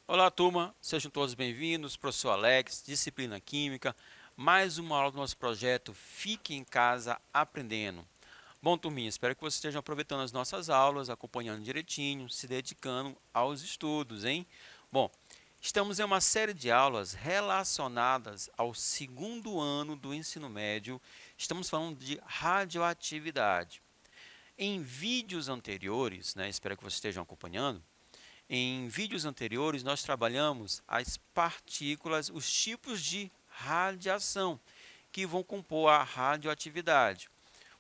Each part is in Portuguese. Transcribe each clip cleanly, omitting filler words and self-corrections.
Olá, turma, sejam todos bem-vindos. Professor Alex, disciplina Química, mais uma aula do nosso projeto Fique em Casa Aprendendo. Bom, turminha, espero que vocês estejam aproveitando as nossas aulas, acompanhando direitinho, se dedicando aos estudos, hein? Bom, estamos em uma série de aulas relacionadas ao segundo ano do ensino médio. Estamos falando de radioatividade. Em vídeos anteriores, espero que vocês estejam acompanhando. Em vídeos anteriores, nós trabalhamos as partículas, os tipos de radiação que vão compor a radioatividade.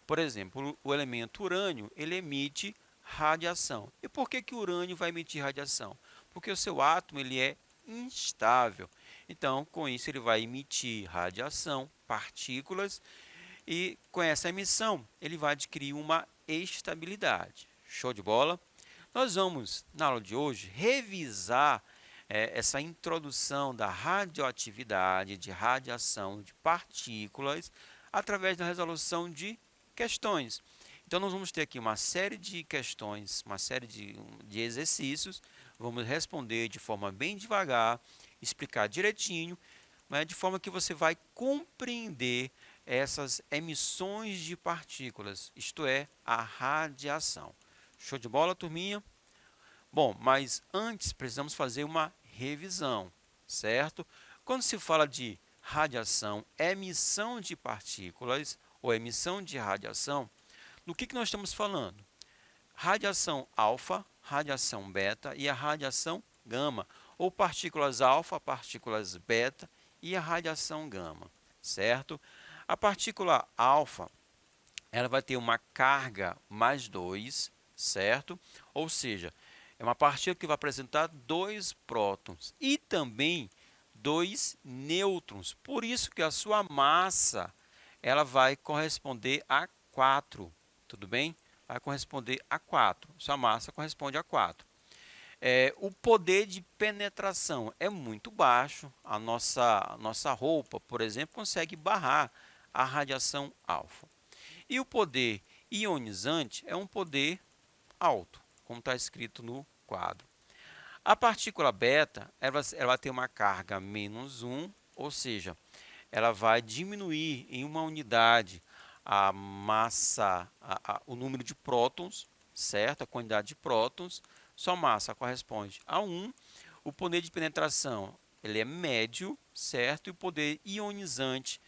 Por exemplo, o elemento urânio, ele emite radiação. E por que o urânio vai emitir radiação? Porque o seu átomo ele é instável. Então, com isso, ele vai emitir radiação, partículas, e com essa emissão, ele vai adquirir uma estabilidade. Show de bola? Nós vamos, na aula de hoje, revisar essa introdução da radioatividade, de radiação de partículas, através da resolução de questões. Então, nós vamos ter aqui uma série de questões, uma série de exercícios, vamos responder de forma bem devagar, explicar direitinho, de forma que você vai compreender essas emissões de partículas, isto é, a radiação. Show de bola, turminha? Bom, mas antes precisamos fazer uma revisão, certo? Quando se fala de radiação, emissão de partículas ou emissão de radiação, do que nós estamos falando? Radiação alfa, radiação beta e a radiação gama, ou partículas alfa, partículas beta e a radiação gama, certo? A partícula alfa, ela vai ter uma carga mais 2, certo? Ou seja, é uma partícula que vai apresentar 2 prótons e também 2 nêutrons. Por isso que a sua massa ela vai corresponder a 4, tudo bem? Vai corresponder a 4. Sua massa corresponde a 4. O poder de penetração é muito baixo. A nossa roupa, por exemplo, consegue barrar a radiação alfa. E o poder ionizante é um poder alto, como está escrito no quadro. A partícula beta, ela vai ter uma carga menos 1, ou seja, ela vai diminuir em uma unidade a massa, o número de prótons, certo? A quantidade de prótons, sua massa corresponde a 1. O poder de penetração ele é médio, certo? E o poder ionizante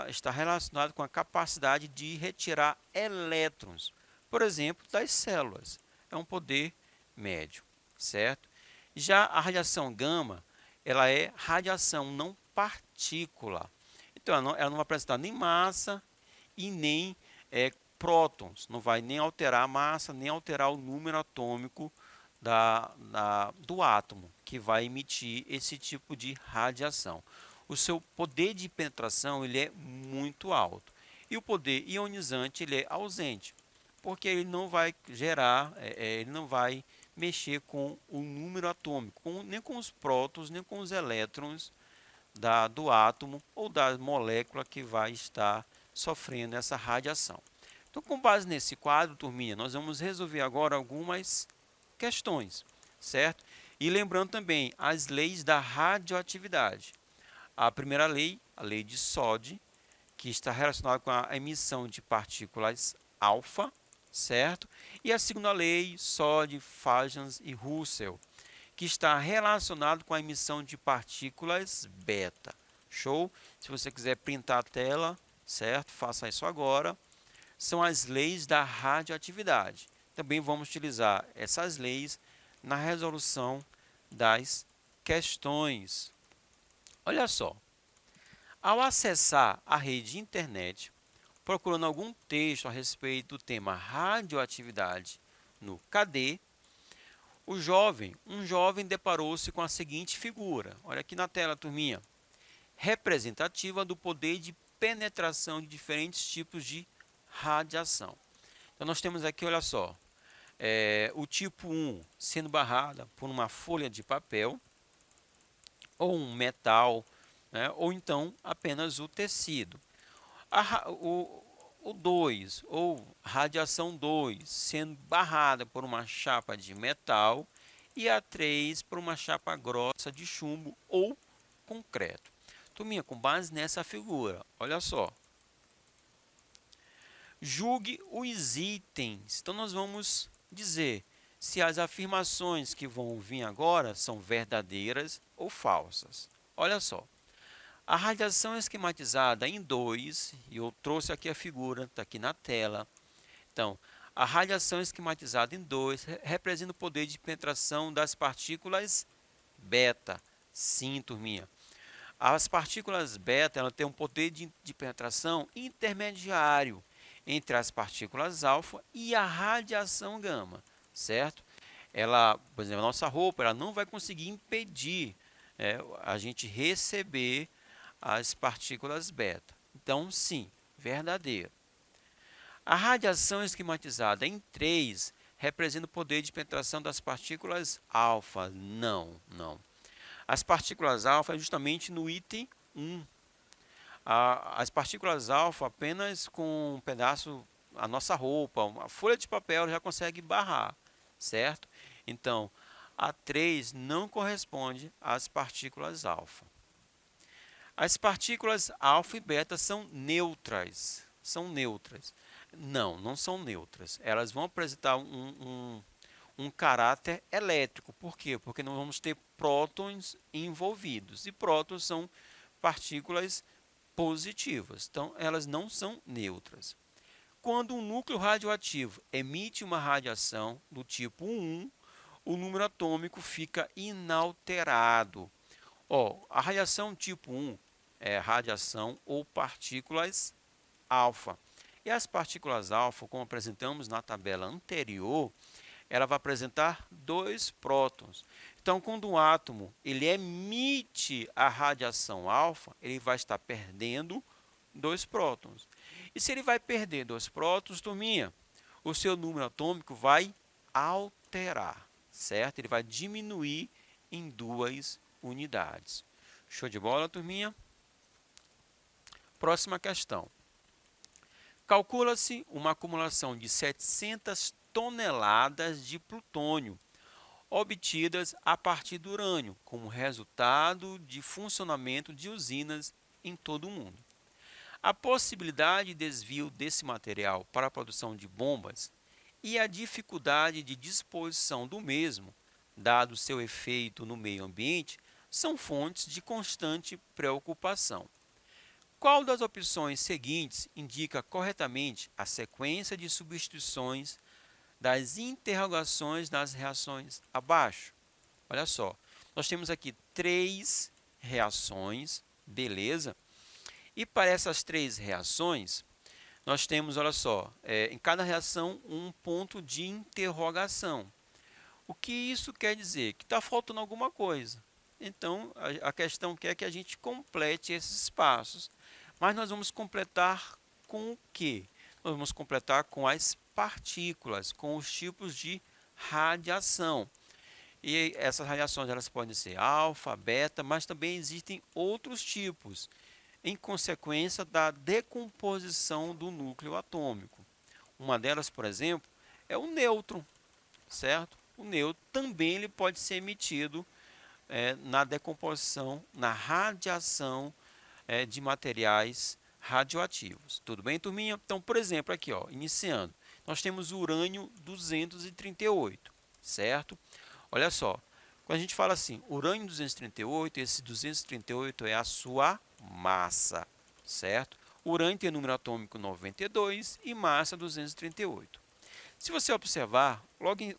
está relacionado com a capacidade de retirar elétrons, por exemplo, das células. É um poder médio, certo? Já a radiação gama, ela é radiação não partícula. Então, ela não vai apresentar nem massa e nem prótons. Não vai nem alterar a massa, nem alterar o número atômico do átomo, que vai emitir esse tipo de radiação. O seu poder de penetração ele é muito alto. E o poder ionizante ele é ausente, porque ele não vai gerar, ele não vai mexer com o número atômico, nem com os prótons, nem com os elétrons do átomo ou da molécula que vai estar sofrendo essa radiação. Então, com base nesse quadro, turminha, nós vamos resolver agora algumas questões, certo? E lembrando também as leis da radioatividade. A primeira lei, a lei de Soddy, que está relacionada com a emissão de partículas alfa, certo? E a segunda lei, Soddy, Fajans e Russell, que está relacionado com a emissão de partículas beta. Show? Se você quiser printar a tela, certo? Faça isso agora. São as leis da radioatividade. Também vamos utilizar essas leis na resolução das questões. Olha só, ao acessar a rede de internet, procurando algum texto a respeito do tema radioatividade no KD, um jovem deparou-se com a seguinte figura. Olha aqui na tela, turminha. Representativa do poder de penetração de diferentes tipos de radiação. Então, nós temos aqui, olha só, o tipo 1 sendo barrada por uma folha de papel, ou um metal, né? Ou então apenas o tecido. O 2, ou radiação 2, sendo barrada por uma chapa de metal, e a 3 por uma chapa grossa de chumbo ou concreto. Turminha, com base nessa figura, olha só. Julgue os itens. Então, nós vamos dizer se as afirmações que vão vir agora são verdadeiras ou falsas. Olha só. A radiação esquematizada em 2, e eu trouxe aqui a figura, está aqui na tela. Então, a radiação esquematizada em 2 representa o poder de penetração das partículas beta. Sim, turminha. As partículas beta ela têm um poder de penetração intermediário entre as partículas alfa e a radiação gama, certo? Ela, por exemplo, a nossa roupa ela não vai conseguir impedir a gente receber as partículas beta. Então, sim, verdadeiro. A radiação esquematizada em 3 representa o poder de penetração das partículas alfa. Não, não. As partículas alfa é justamente no item 1. As partículas alfa apenas com um pedaço, a nossa roupa, uma folha de papel já consegue barrar, certo? Então, a 3 não corresponde às partículas alfa. As partículas alfa e beta são neutras. São neutras. Não, não são neutras. Elas vão apresentar um caráter elétrico. Por quê? Porque nós vamos ter prótons envolvidos. E prótons são partículas positivas. Então, elas não são neutras. Quando um núcleo radioativo emite uma radiação do tipo 1, o número atômico fica inalterado. A radiação tipo 1 é radiação ou partículas alfa. E as partículas alfa, como apresentamos na tabela anterior, ela vai apresentar 2 prótons. Então, quando um átomo ele emite a radiação alfa, ele vai estar perdendo 2 prótons. E se ele vai perder 2 prótons, turminha, o seu número atômico vai alterar, certo? Ele vai diminuir em 2 unidades. Show de bola, turminha? Próxima questão. Calcula-se uma acumulação de 700 toneladas de plutônio obtidas a partir do urânio, como resultado de funcionamento de usinas em todo o mundo. A possibilidade de desvio desse material para a produção de bombas e a dificuldade de disposição do mesmo, dado seu efeito no meio ambiente, são fontes de constante preocupação. Qual das opções seguintes indica corretamente a sequência de substituições das interrogações nas reações abaixo? Olha só, nós temos aqui 3 reações, beleza? E para essas 3 reações, nós temos, olha só, em cada reação um ponto de interrogação. O que isso quer dizer? Que está faltando alguma coisa. Então, a questão quer que a gente complete esses passos. Mas nós vamos completar com o quê? Nós vamos completar com as partículas, com os tipos de radiação. E essas radiações elas podem ser alfa, beta, mas também existem outros tipos, em consequência da decomposição do núcleo atômico. Uma delas, por exemplo, é o nêutron, certo? O nêutron também ele pode ser emitido na decomposição, na radiação de materiais radioativos. Tudo bem, turminha? Então, por exemplo, aqui, iniciando, nós temos o urânio 238, certo? Olha só, quando a gente fala assim, urânio 238, esse 238 é a sua massa, certo? O urânio tem número atômico 92 e massa 238. Se você observar,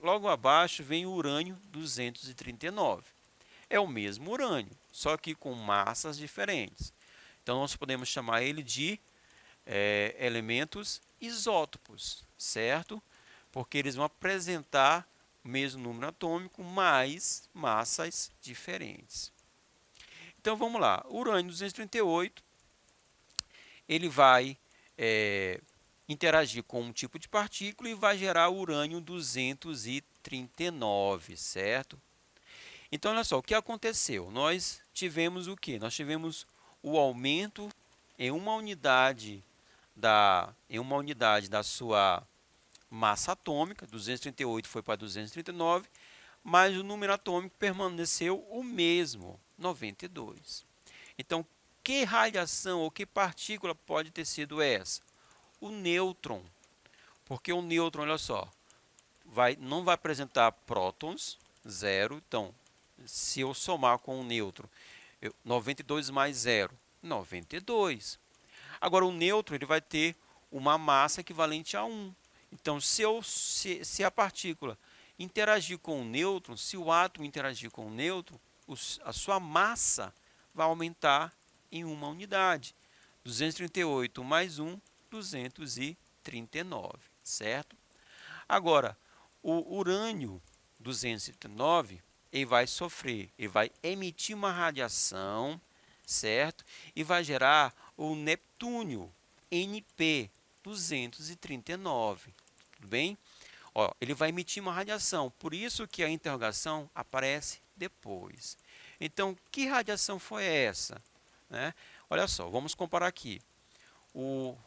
logo abaixo vem o urânio 239. É o mesmo urânio, só que com massas diferentes. Então, nós podemos chamar ele de elementos isótopos, certo? Porque eles vão apresentar o mesmo número atômico, mas massas diferentes. Então, vamos lá. O urânio 238, ele vai interagir com um tipo de partícula e vai gerar o urânio 239, certo? Então, olha só, o que aconteceu? Nós tivemos o quê? Nós tivemos o aumento em uma unidade da sua massa atômica, 238 foi para 239, mas o número atômico permaneceu o mesmo, 92. Então, que radiação ou que partícula pode ter sido essa? O nêutron, porque o nêutron, olha só, não vai apresentar prótons, zero. Então, se eu somar com o nêutron, 92 mais 0, 92. Agora, o nêutron ele vai ter uma massa equivalente a 1. Então, se a partícula interagir com o nêutron, se o átomo interagir com o nêutron, a sua massa vai aumentar em uma unidade. 238 mais 1, 239, certo? Agora, o urânio 239, ele vai emitir uma radiação, certo? E vai gerar o Neptúnio NP 239, tudo bem? Ó, ele vai emitir uma radiação, por isso que a interrogação aparece depois. Então, que radiação foi essa? Né? Olha só, vamos comparar aqui. O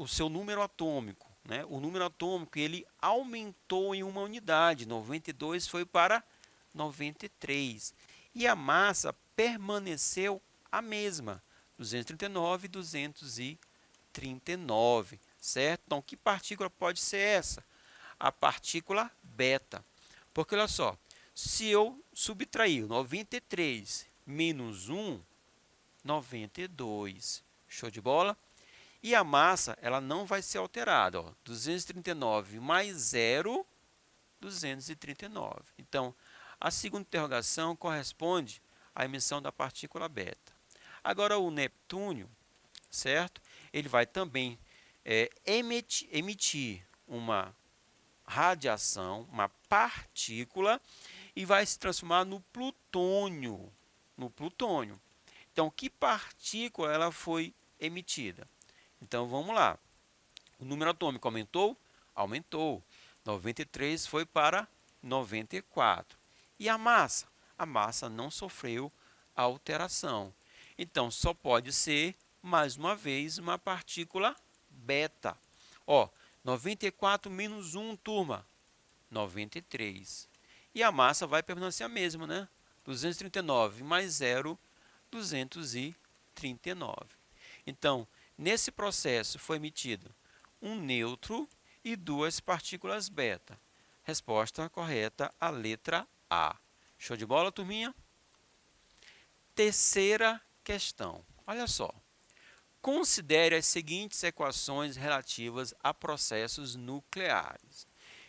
seu número atômico. Né? O número atômico ele aumentou em uma unidade, 92 foi para 93. E a massa permaneceu a mesma, 239 e 239, certo? Então, que partícula pode ser essa? A partícula beta. Porque, olha só, se eu subtrair 93 menos 1, 92. Show de bola? E a massa, ela não vai ser alterada. Ó. 239 mais 0, 239. Então, a segunda interrogação corresponde à emissão da partícula beta. Agora, o Neptúnio, certo? Ele vai também emitir uma radiação, uma partícula, e vai se transformar no plutônio. No plutônio. Então, que partícula ela foi emitida? Então, vamos lá. O número atômico aumentou? Aumentou. 93 foi para 94. E a massa? A massa não sofreu alteração. Então, só pode ser, mais uma vez, uma partícula beta. Ó, 94 menos 1, turma, 93. E a massa vai permanecer a mesma, né? 239 mais 0, 239. Então, nesse processo foi emitido um nêutron e duas partículas beta. Resposta correta, a letra A. Show de bola, turminha? Terceira questão. Olha só. Considere as seguintes equações relativas a processos nucleares.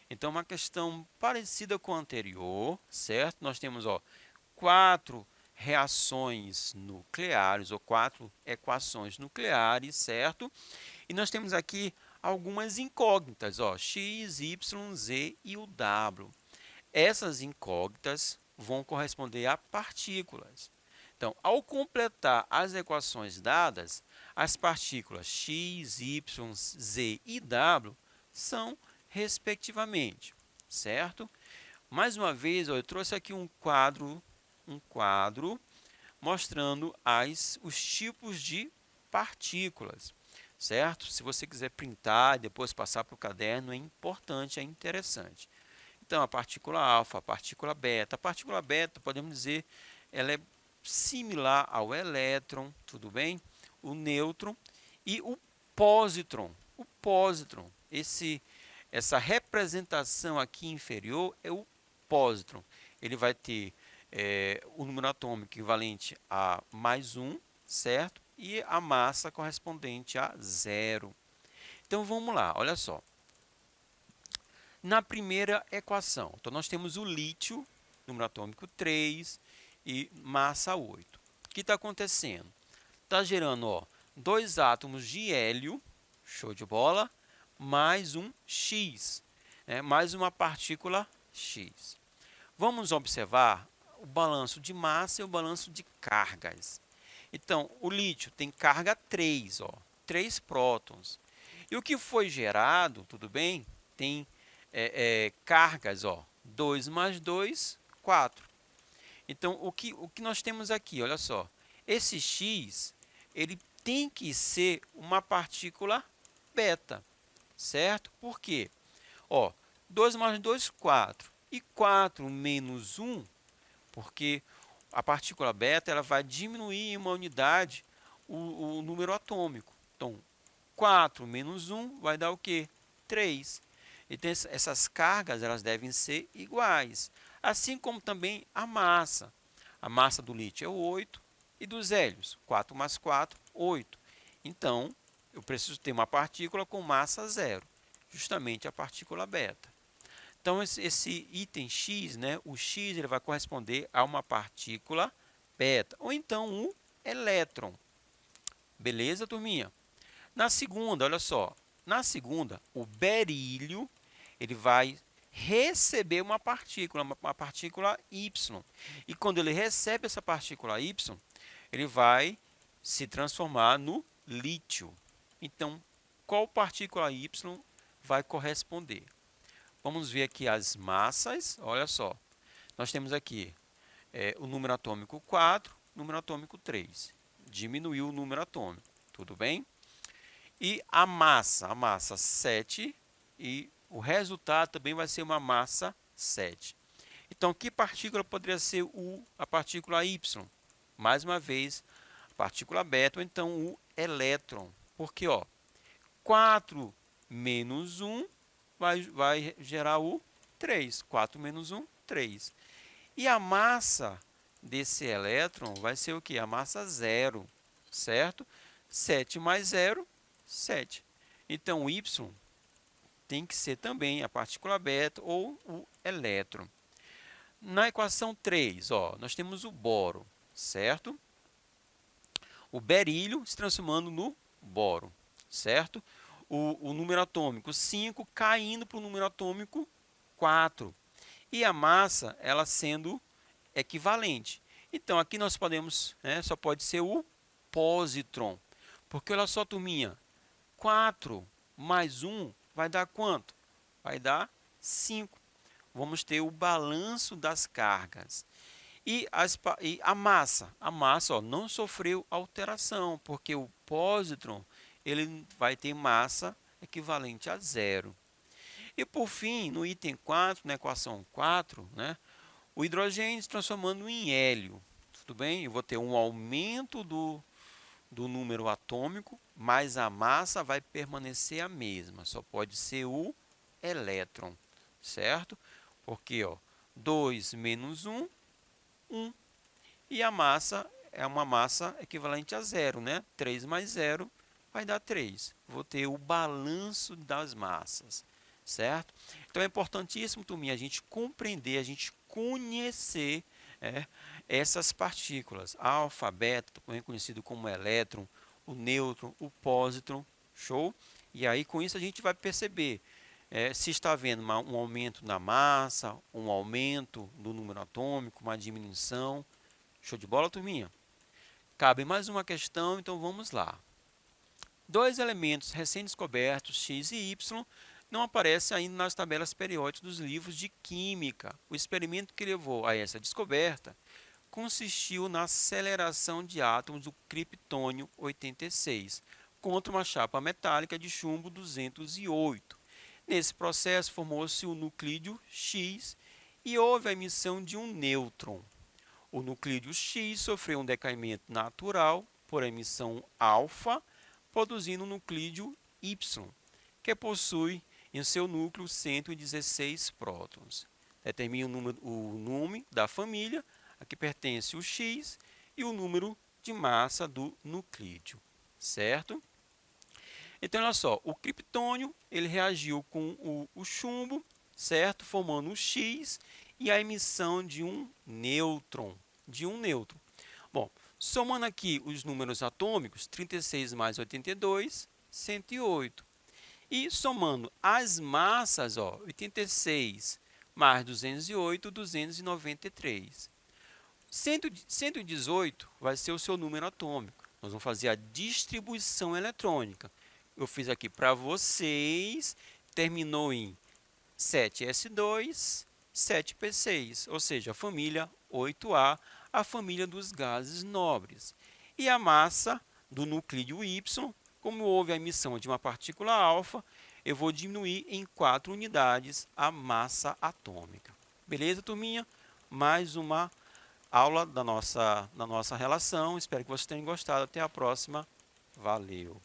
Então, uma questão parecida com a anterior, certo? Nós temos 4 reações nucleares, ou 4 equações nucleares, certo? E nós temos aqui algumas incógnitas, x, y, z e o w. Essas incógnitas vão corresponder a partículas. Então, ao completar as equações dadas, as partículas x, y, z e w são respectivamente, certo? Mais uma vez, eu trouxe aqui um quadro mostrando os tipos de partículas, certo? Se você quiser printar e depois passar para o caderno, é importante, é interessante. Então, a partícula alfa, a partícula beta. A partícula beta, podemos dizer, ela é similar ao elétron, tudo bem? O nêutron e o pósitron. O pósitron, essa representação aqui inferior é o pósitron. Ele vai ter o número atômico equivalente a mais 1, certo? E a massa correspondente a 0. Então, vamos lá, olha só. Na primeira equação, então nós temos o lítio, número atômico 3 e massa 8. O que está acontecendo? Está gerando 2 átomos de hélio, show de bola, mais um X, mais uma partícula X. Vamos observar o balanço de massa e o balanço de cargas. Então, o lítio tem carga 3, 3 prótons. E o que foi gerado, tudo bem, tem cargas, 2 mais 2, 4. Então, o que nós temos aqui, olha só, esse X, ele tem que ser uma partícula beta, certo? Por quê? Ó, 2 mais 2, 4. E 4 menos 1, porque a partícula beta ela vai diminuir em uma unidade o número atômico. Então, 4 menos 1 vai dar o quê? 3. Então, essas cargas elas devem ser iguais. Assim como também a massa. A massa do lítio é 8 e dos hélios, 4 mais 4, 8. Então, eu preciso ter uma partícula com massa zero, justamente a partícula beta. Então, esse item X, né, o X ele vai corresponder a uma partícula beta, ou então um elétron. Beleza, turminha? Na segunda, olha só, na segunda, o berílio ele vai receber uma partícula Y. E quando ele recebe essa partícula Y, ele vai se transformar no lítio. Então, qual partícula Y vai corresponder? Vamos ver aqui as massas. Olha só, nós temos aqui o número atômico 4, número atômico 3. Diminuiu o número atômico, tudo bem? E a massa 7, e o resultado também vai ser uma massa 7. Então, que partícula poderia ser a partícula Y? Mais uma vez, a partícula beta, ou então o elétron. Porque, ó, 4 menos 1 vai gerar o 3. 4 menos 1, 3. E a massa desse elétron vai ser o quê? A massa zero, certo? 7 mais 0, 7. Então, o Y tem que ser também a partícula beta ou o elétron. Na equação 3, ó, nós temos o boro, certo? O berílio se transformando no boro, certo? O número atômico 5 caindo para o número atômico 4. E a massa, ela sendo equivalente. Então, aqui nós podemos, só pode ser o positron. Porque, olha só, turminha, 4 mais 1 vai dar quanto? Vai dar 5. Vamos ter o balanço das cargas. E a massa, ó, não sofreu alteração, porque o positron ele vai ter massa equivalente a zero. E por fim, no item 4, na equação 4, né, o hidrogênio se transformando em hélio. Tudo bem? Eu vou ter um aumento do número atômico, mas a massa vai permanecer a mesma. Só pode ser o elétron, certo? Porque, ó, 2 menos 1, 1. E a massa é uma massa equivalente a zero, né? 3 mais 0 vai dar 3. Vou ter o balanço das massas, certo? Então é importantíssimo, turminha, a gente compreender, a gente conhecer essas partículas. Alfa, beta, também conhecido como elétron, o nêutron, o pósitron, show? E aí com isso a gente vai perceber se está havendo um aumento na massa, um aumento do número atômico, uma diminuição. Show de bola, turminha? Cabe mais uma questão, então vamos lá. Dois elementos recém-descobertos, X e Y, não aparecem ainda nas tabelas periódicas dos livros de química. O experimento que levou a essa descoberta consistiu na aceleração de átomos do criptônio 86 contra uma chapa metálica de chumbo 208. Nesse processo formou-se o nuclídeo X e houve a emissão de um nêutron. O nuclídeo X sofreu um decaimento natural por emissão alfa, produzindo um nuclídeo Y, que possui em seu núcleo 116 prótons. Determine o nome da família a que pertence o X e o número de massa do nuclídeo, certo? Então, olha só, o criptônio ele reagiu com o chumbo, certo? Formando o X e a emissão de um nêutron. Bom, somando aqui os números atômicos, 36 mais 82, 108. E somando as massas, ó, 86 mais 208, 293. 118 vai ser o seu número atômico. Nós vamos fazer a distribuição eletrônica. Eu fiz aqui para vocês, terminou em 7s2, 7p6, ou seja, a família 8A, a família dos gases nobres. E a massa do nuclídeo Y, como houve a emissão de uma partícula alfa, eu vou diminuir em 4 unidades a massa atômica. Beleza, turminha? Mais uma aula da nossa relação. Espero que vocês tenham gostado. Até a próxima. Valeu!